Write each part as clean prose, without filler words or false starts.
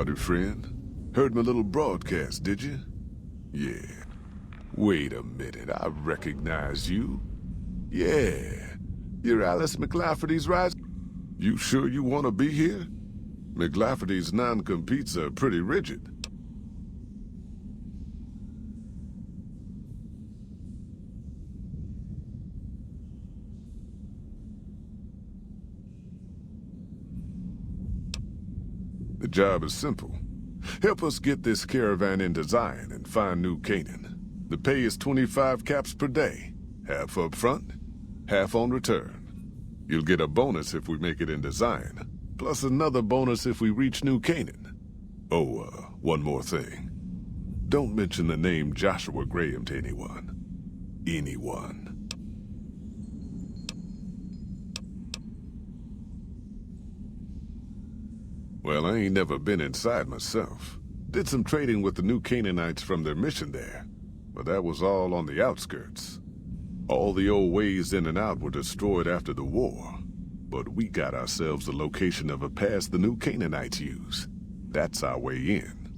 Howdy, friend. Heard my little broadcast, did you? Yeah. Wait a minute, I recognize you. Yeah. You're Alice McLafferty's rise. You sure you want to be here? McLafferty's non-competes are pretty rigid. The job is simple. Help us get this caravan into Zion and find New Canaan. The pay is 25 caps per day. Half up front, half on return. You'll get a bonus if we make it into Zion, plus another bonus if we reach New Canaan. Oh, one more thing. Don't mention the name Joshua Graham to anyone. Anyone. Well, I ain't never been inside myself. Did some trading with the New Canaanites from their mission there, but that was all on the outskirts. All the old ways in and out were destroyed after the war, but we got ourselves the location of a pass the New Canaanites use. That's our way in.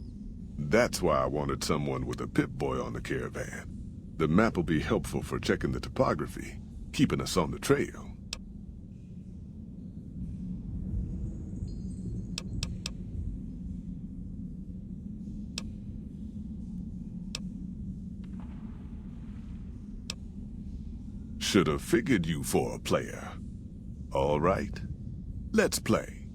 That's why I wanted someone with a Pip-Boy on the caravan. The map will be helpful for checking the topography, keeping us on the trail. Should have figured you for a player. All right, let's play.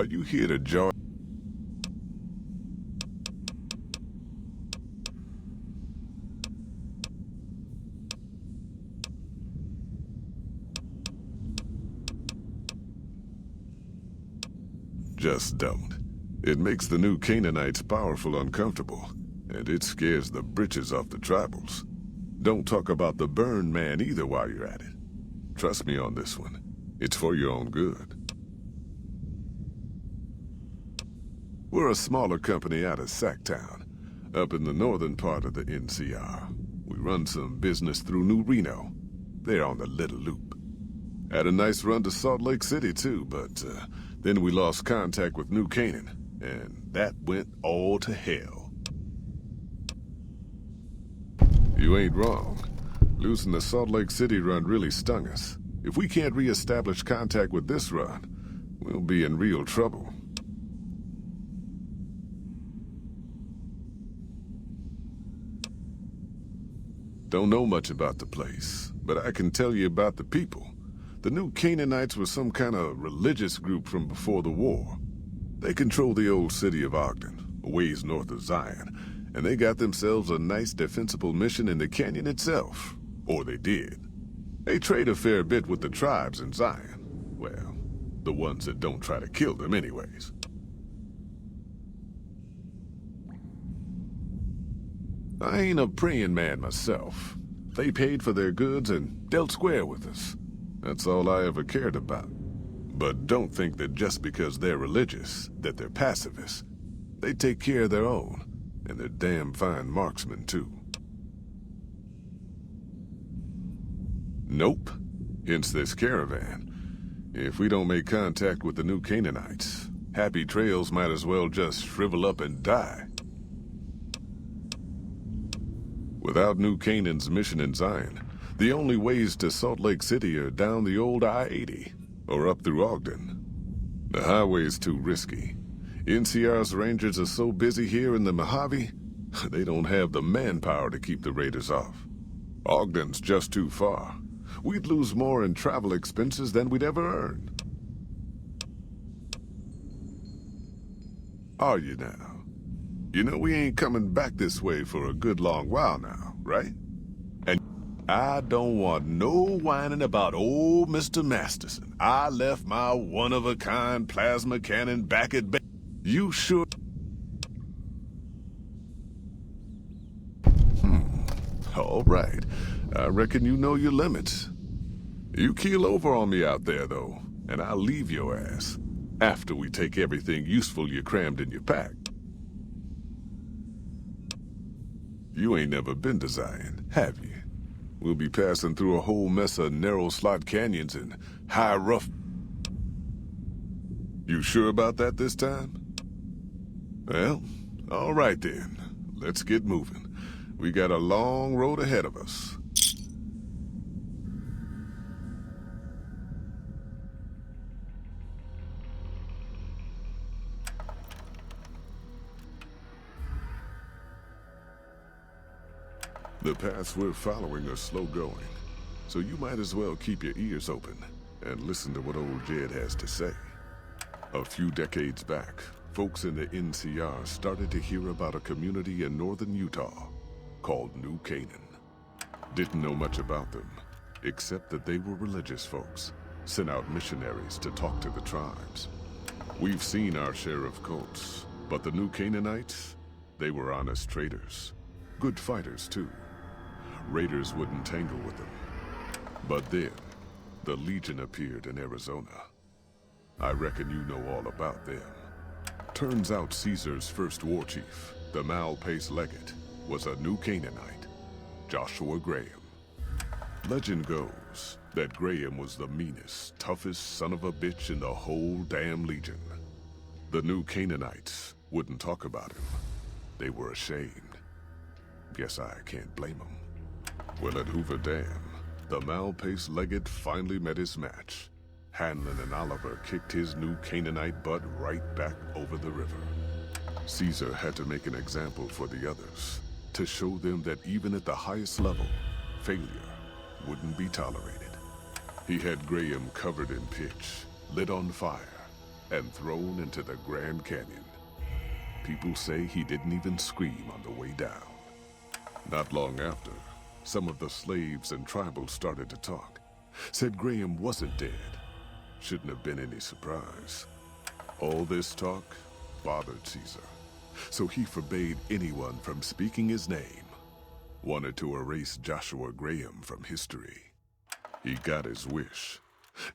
Are you here to join? Just don't. It makes the new Canaanites powerful uncomfortable, and it scares the britches off the tribals. Don't talk about the Burn Man either while you're at it. Trust me on this one. It's for your own good. We're a smaller company out of Sacktown, up in the northern part of the NCR. We run some business through New Reno. They're on the Little Loop. Had a nice run to Salt Lake City too, but then we lost contact with New Canaan, and that went all to hell. You ain't wrong. Losing the Salt Lake City run really stung us. If we can't re-establish contact with this run, we'll be in real trouble. Don't know much about the place, but I can tell you about the people. The new Canaanites were some kind of religious group from before the war. They control the old city of Ogden, a ways north of Zion, and they got themselves a nice defensible mission in the canyon itself. Or they did. They trade a fair bit with the tribes in Zion. Well, the ones that don't try to kill them anyways. I ain't a praying man myself. They paid for their goods and dealt square with us. That's all I ever cared about. But don't think that just because they're religious, that they're pacifists. They take care of their own, and they're damn fine marksmen too. Nope. Hence this caravan. If we don't make contact with the new Canaanites, Happy Trails might as well just shrivel up and die. Without New Canaan's mission in Zion, the only ways to Salt Lake City are down the old I-80, or up through Ogden. The highway's too risky. NCR's rangers are so busy here in the Mojave, they don't have the manpower to keep the raiders off. Ogden's just too far. We'd lose more in travel expenses than we'd ever earn. Are you now? You know we ain't coming back this way for a good long while now, right? And I don't want no whining about old Mr. Masterson. I left my one-of-a-kind plasma cannon back at base. You sure? All right. I reckon you know your limits. You keel over on me out there, though, and I'll leave your ass. After we take everything useful you crammed in your pack. You ain't never been to Zion, have you? We'll be passing through a whole mess of narrow slot canyons and high rough... You sure about that this time? Well, all right then. Let's get moving. We got a long road ahead of us. The paths we're following are slow going, so you might as well keep your ears open and listen to what old Jed has to say. A few decades back, folks in the NCR started to hear about a community in northern Utah called New Canaan. Didn't know much about them, except that they were religious folks, sent out missionaries to talk to the tribes. We've seen our share of cults, but the New Canaanites, they were honest traders. Good fighters, too. Raiders wouldn't tangle with them. But then, the Legion appeared in Arizona. I reckon you know all about them. Turns out Caesar's first war chief, the Malpais Legate, was a New Canaanite, Joshua Graham. Legend goes that Graham was the meanest, toughest son of a bitch in the whole damn Legion. The New Canaanites wouldn't talk about him. They were ashamed. Guess I can't blame them. Well, at Hoover Dam, the Malpais Legate finally met his match. Hanlon and Oliver kicked his New Canaanite butt right back over the river. Caesar had to make an example for the others, to show them that even at the highest level, failure wouldn't be tolerated. He had Graham covered in pitch, lit on fire, and thrown into the Grand Canyon. People say he didn't even scream on the way down. Not long after, some of the slaves and tribals started to talk. Said Graham wasn't dead. Shouldn't have been any surprise. All this talk bothered Caesar, so he forbade anyone from speaking his name. Wanted to erase Joshua Graham from history. He got his wish.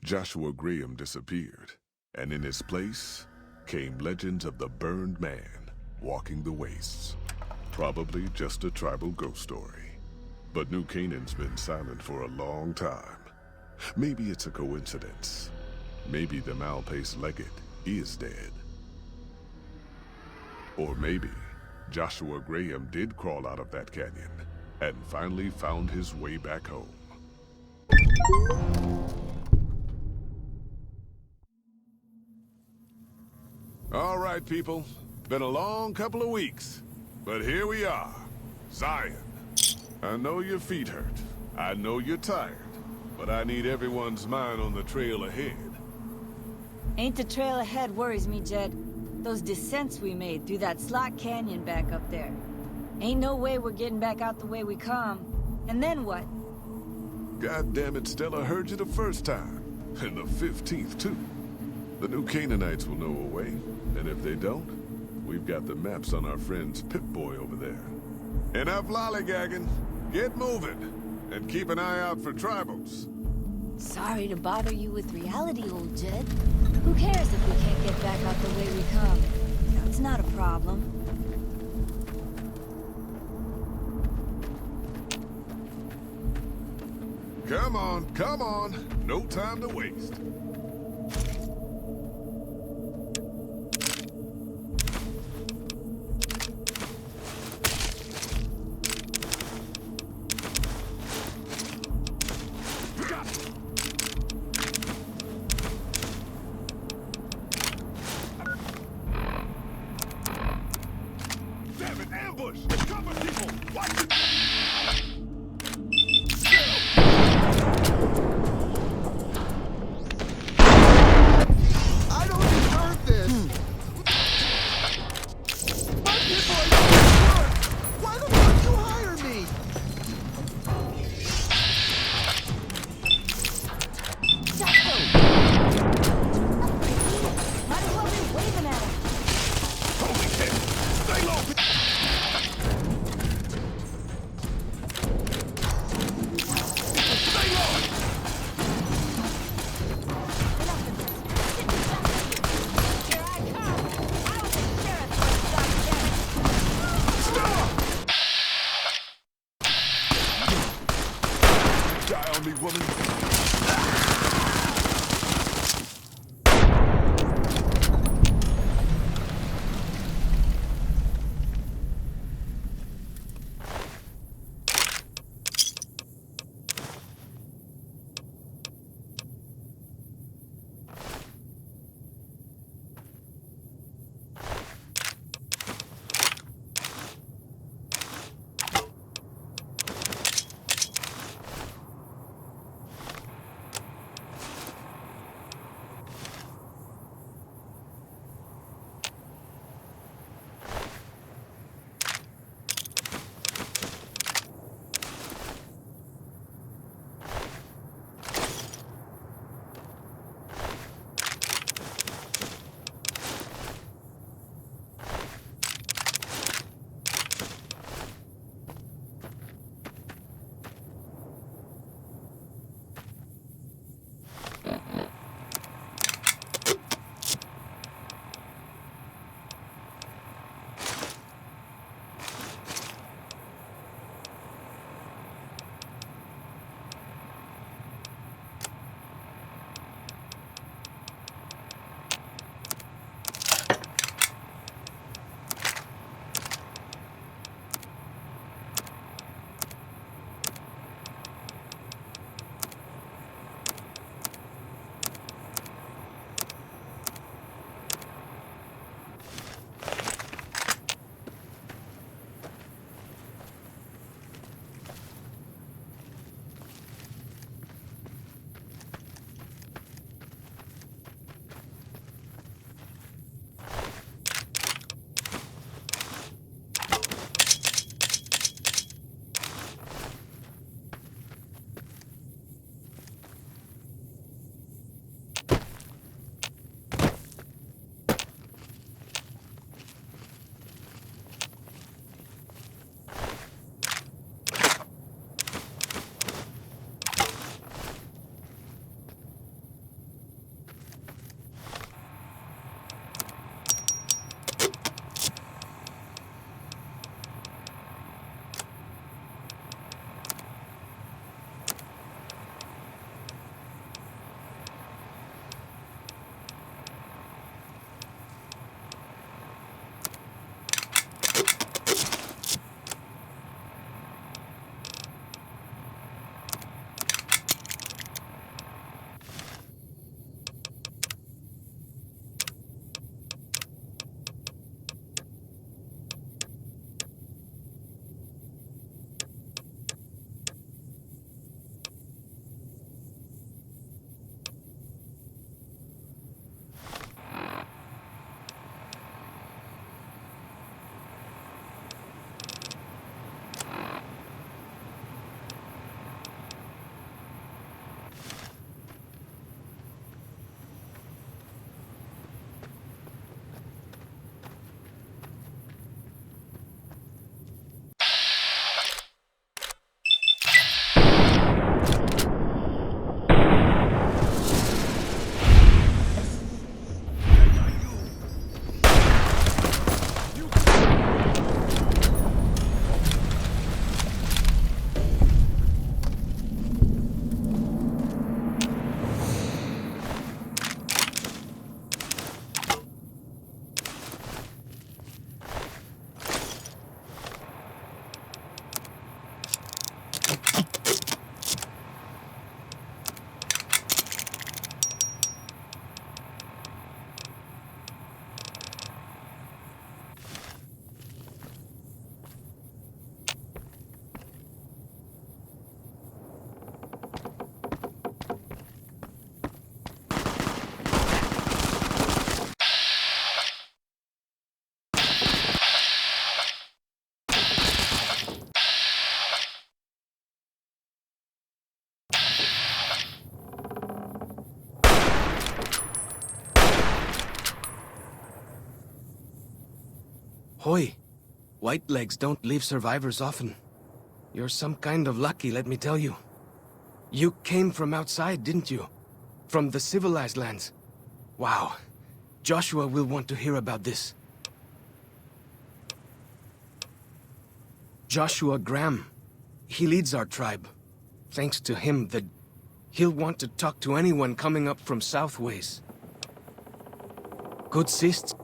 Joshua Graham disappeared, and in his place came legends of the burned man walking the wastes. Probably just a tribal ghost story. But New Canaan's been silent for a long time. Maybe it's a coincidence. Maybe the Malpace legate is dead. Or maybe Joshua Graham did crawl out of that canyon and finally found his way back home. All right, people. Been a long couple of weeks, but here we are. Zion. I know your feet hurt. I know you're tired, but I need everyone's mind on the trail ahead. Ain't the trail ahead worries me, Jed. Those descents we made through that slot canyon back up there. Ain't no way we're getting back out the way we come. And then what? God damn it, Stella heard you the first time. And the 15th, too. The New Canaanites will know a way. And if they don't, we've got the maps on our friend's Pip-Boy over there. Enough lollygagging. Get moving. And keep an eye out for tribals. Sorry to bother you with reality, old Jed. Who cares if we can't get back out the way we come? That's not a problem. Come on, come on. No time to waste. Damn it, ambush! Cover people! Watch it! I don't deserve this! My people are doing work! Why the fuck you hire me? Might as well be waving at him. Holy shit! Stay low! Stay low! Here I come! I was a sheriff once, goddammit! Stop! Die on me, woman! Ahoy! Whitelegs don't leave survivors often. You're some kind of lucky, let me tell you. You came from outside, didn't you? From the civilized lands. Wow. Joshua will want to hear about this. Joshua Graham. He leads our tribe. Thanks to him, he'll want to talk to anyone coming up from Southways. Good sists.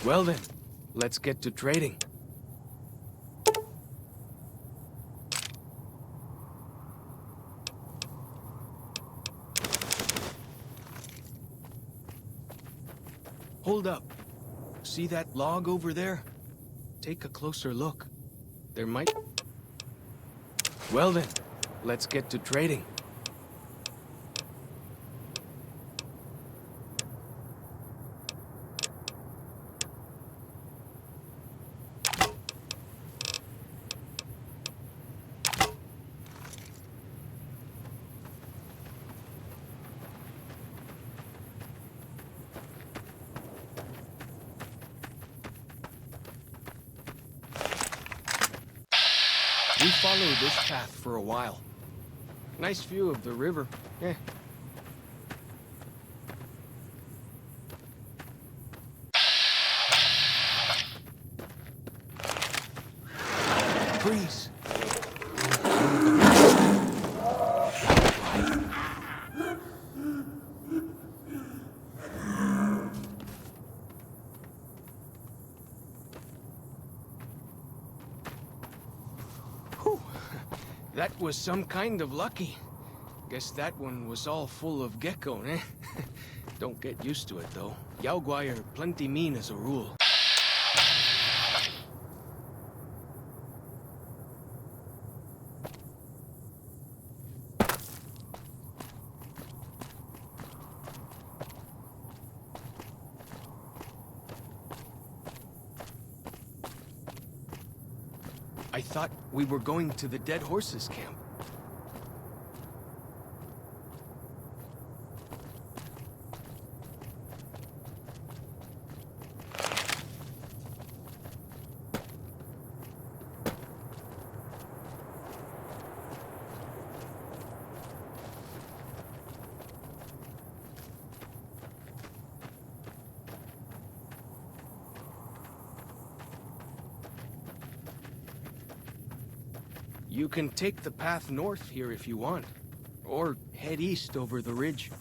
Well then, let's get to trading. Hold up. See that log over there? Take a closer look. There might... Well then, let's get to trading. We followed this path for a while. Nice view of the river. Eh. Freeze. That was some kind of lucky. Guess that one was all full of gecko, eh? Don't get used to it, though. Yaoguai are plenty mean as a rule. I thought we were going to the Dead Horses camp. You can take the path north here if you want, or head east over the ridge.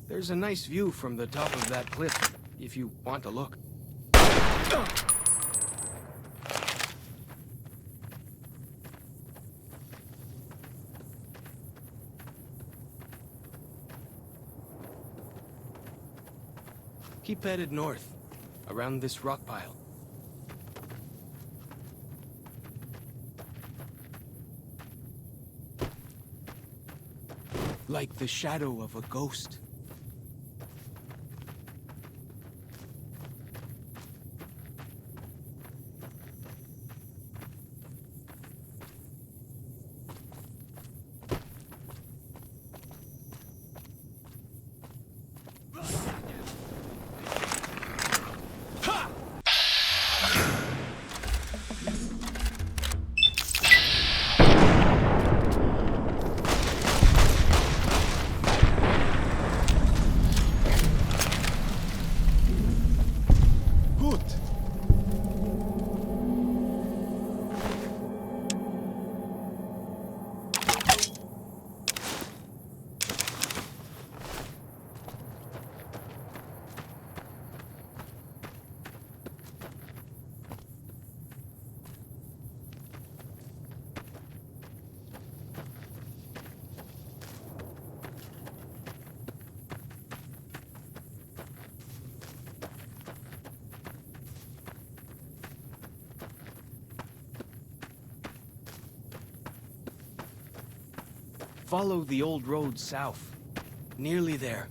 There's a nice view from the top of that cliff, if you want to look. Keep headed north, around this rock pile. Like the shadow of a ghost. Follow the old road south. Nearly there.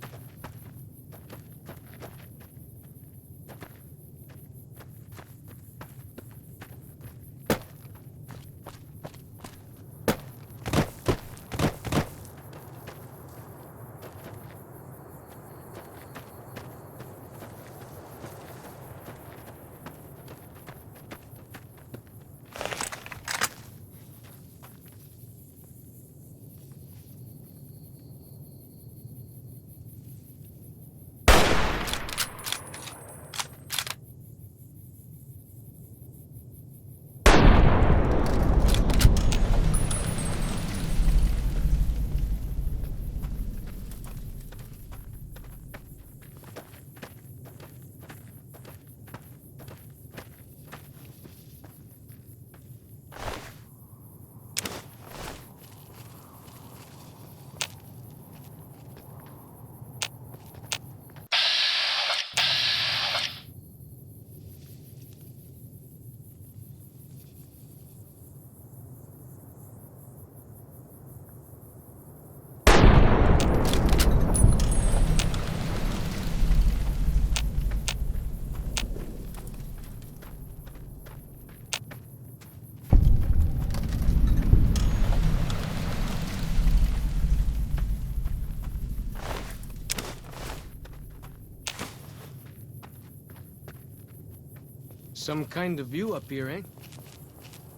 Some kind of view up here, eh?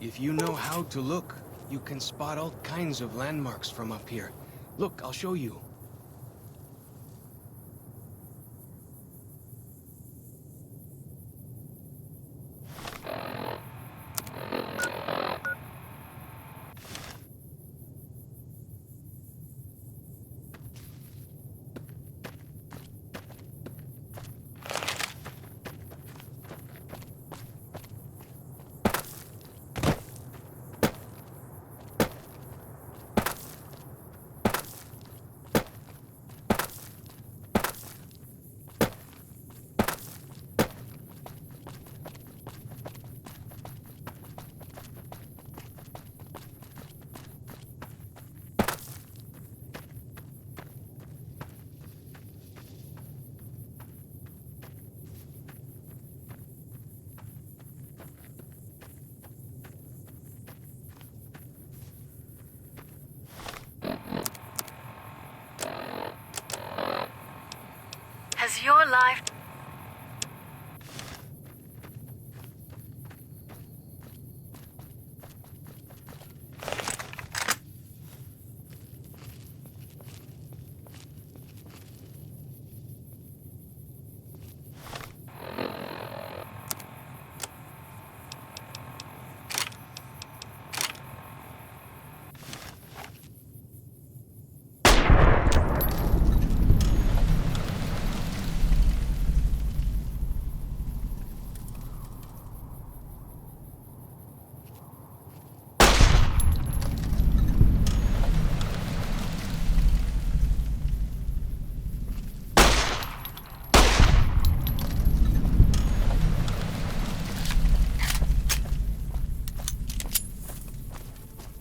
If you know how to look, you can spot all kinds of landmarks from up here. Look, I'll show you. Has your life...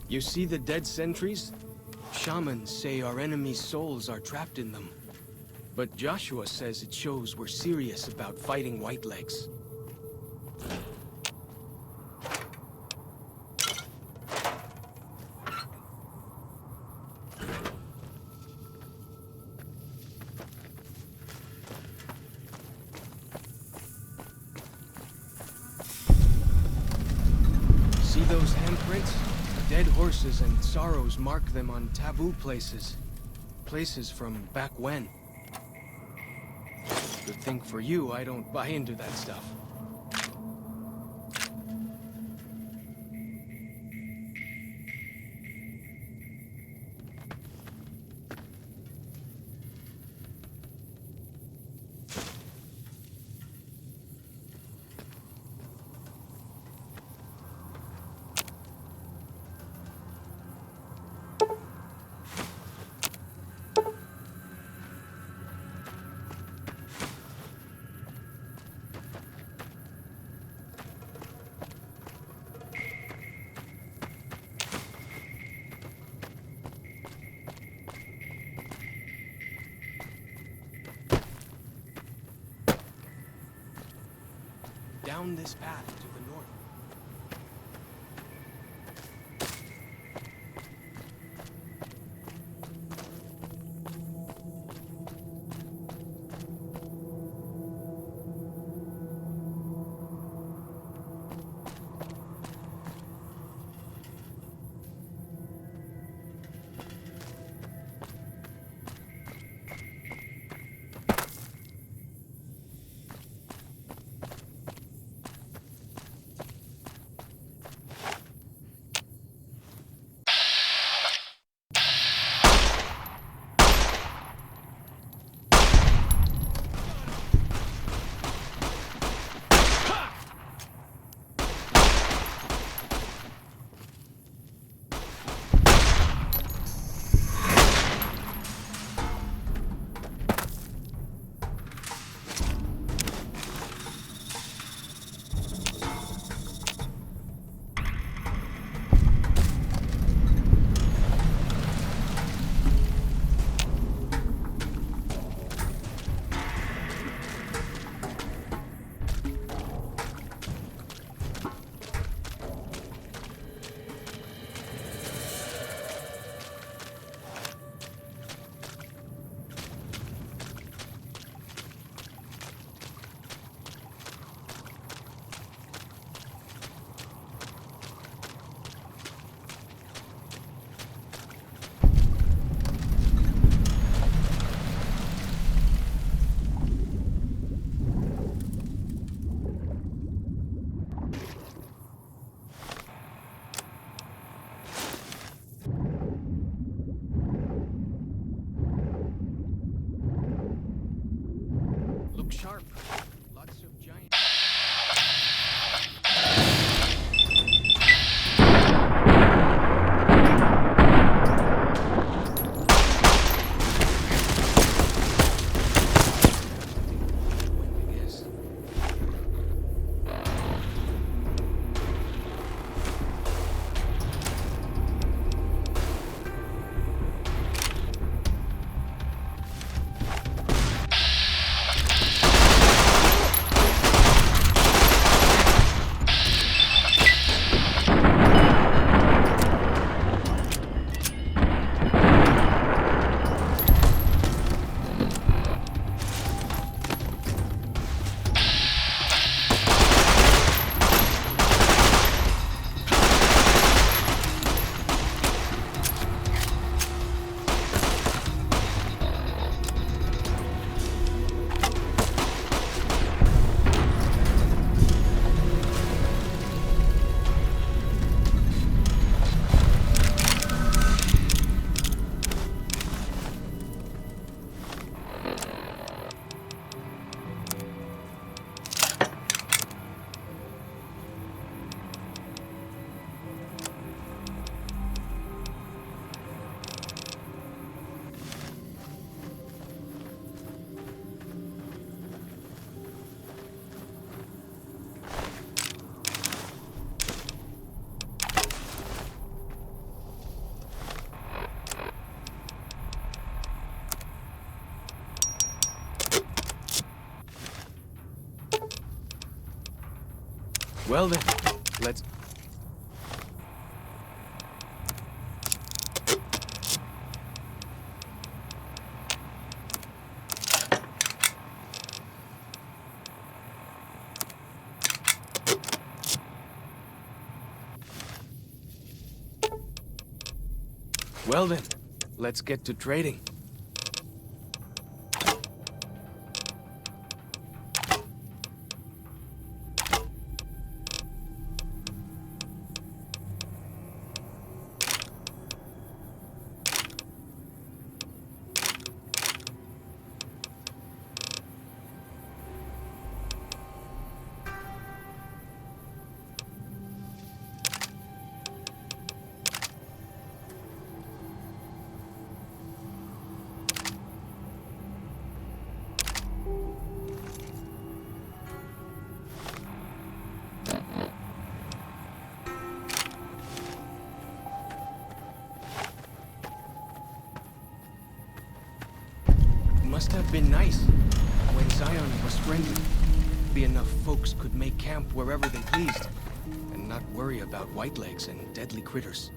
You see the dead sentries? Shamans say our enemies' souls are trapped in them. But Joshua says it shows we're serious about fighting Whitelegs. See those handprints? Dead horses and sorrows mark them on taboo places. Places from back when. Good thing for you, I don't buy into that stuff. down this path to the north. Look sharp. Lots of giant... I guess. Well then, let's... Well then, let's get to trading. Must have been nice when Zion was friendly. maybe enough folks could make camp wherever they pleased, and not worry about whitelegs and deadly critters.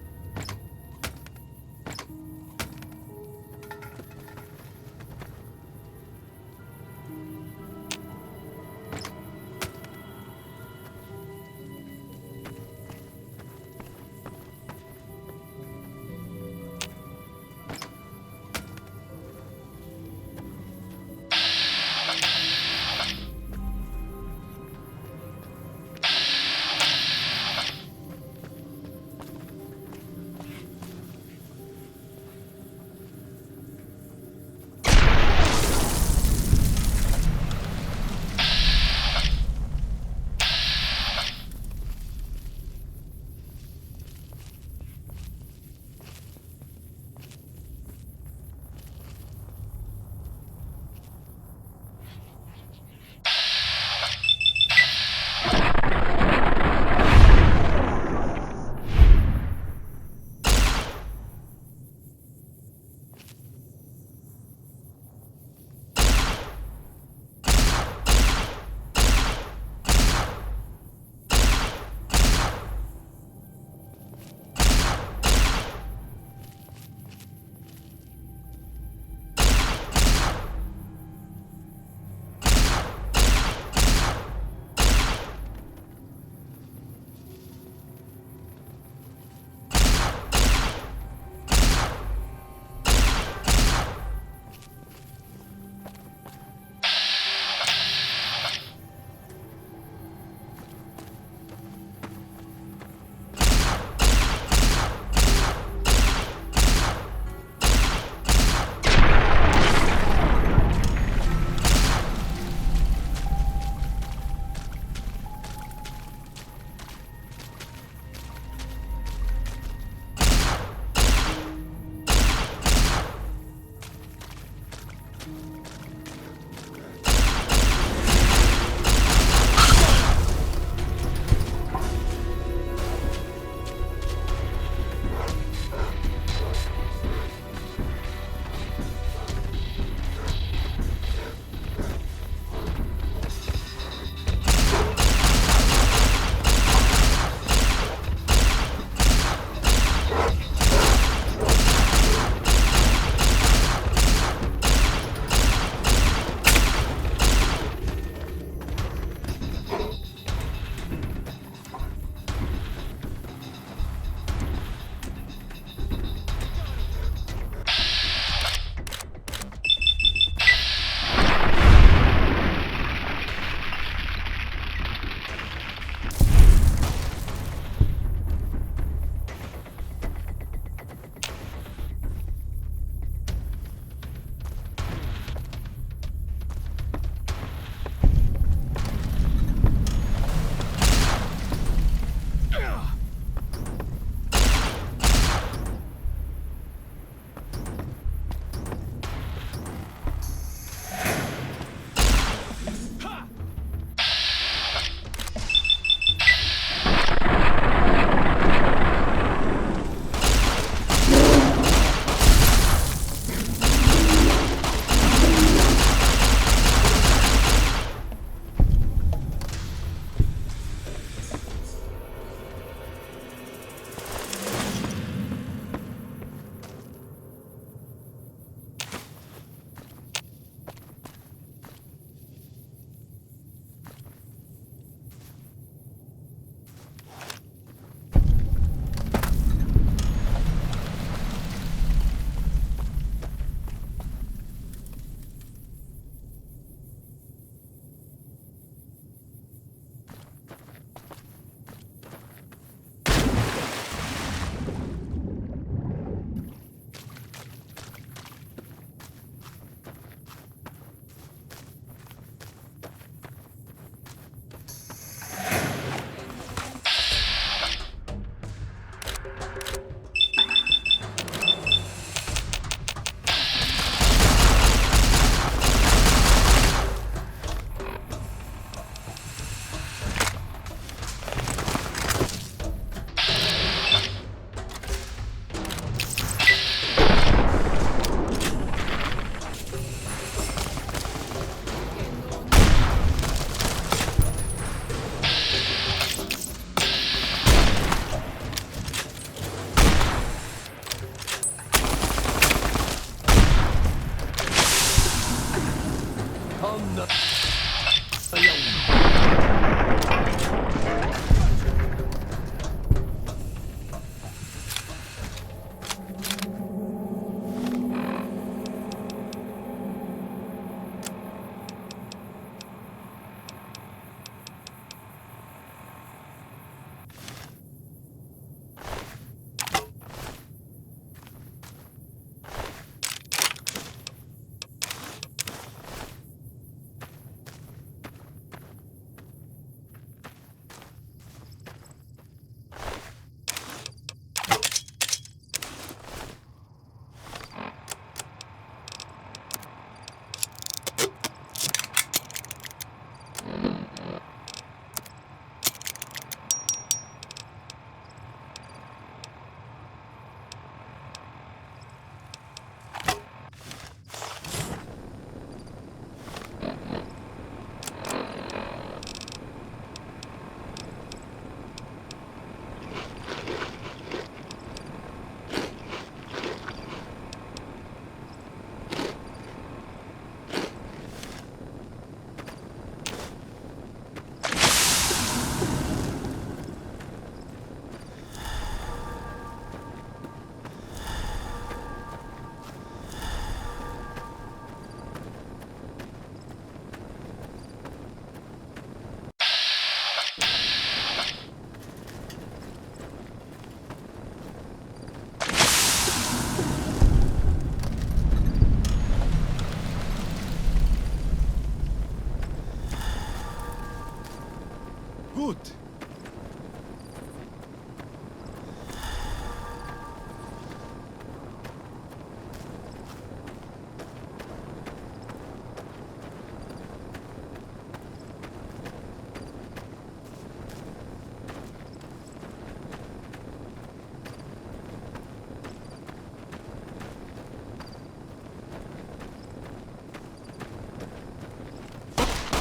Good.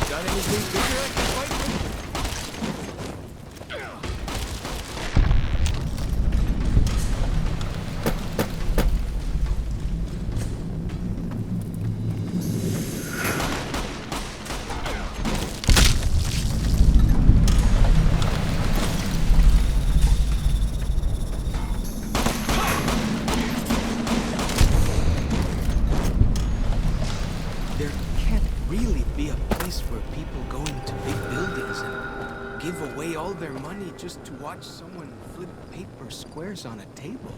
Got anything bigger I can fight with? There can't really be a place where people go into big buildings and give away all their money just to watch someone flip paper squares on a table.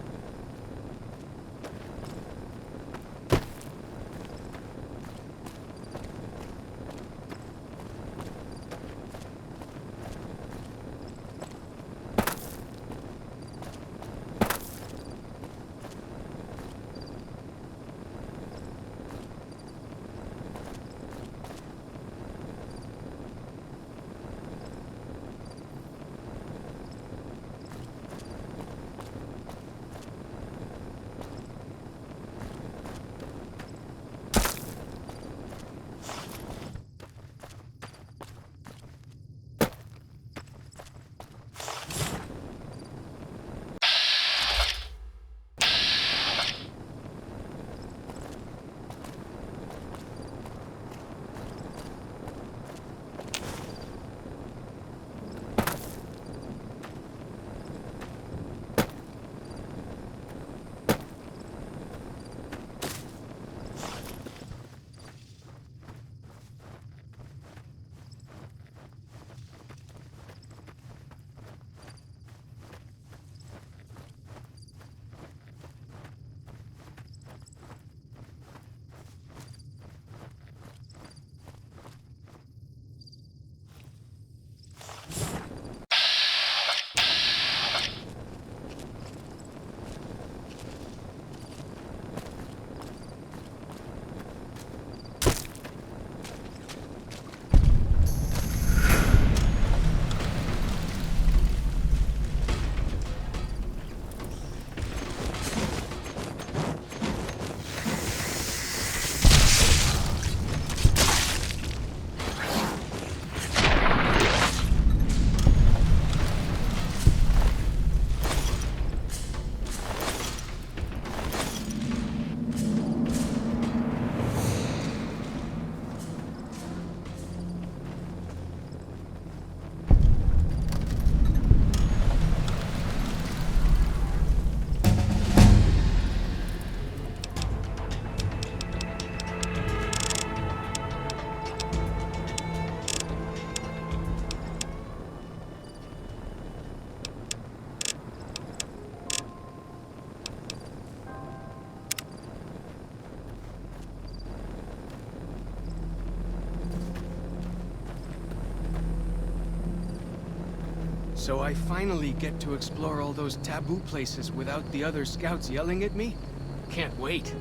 So I finally get to explore all those taboo places without the other scouts yelling at me? Can't wait.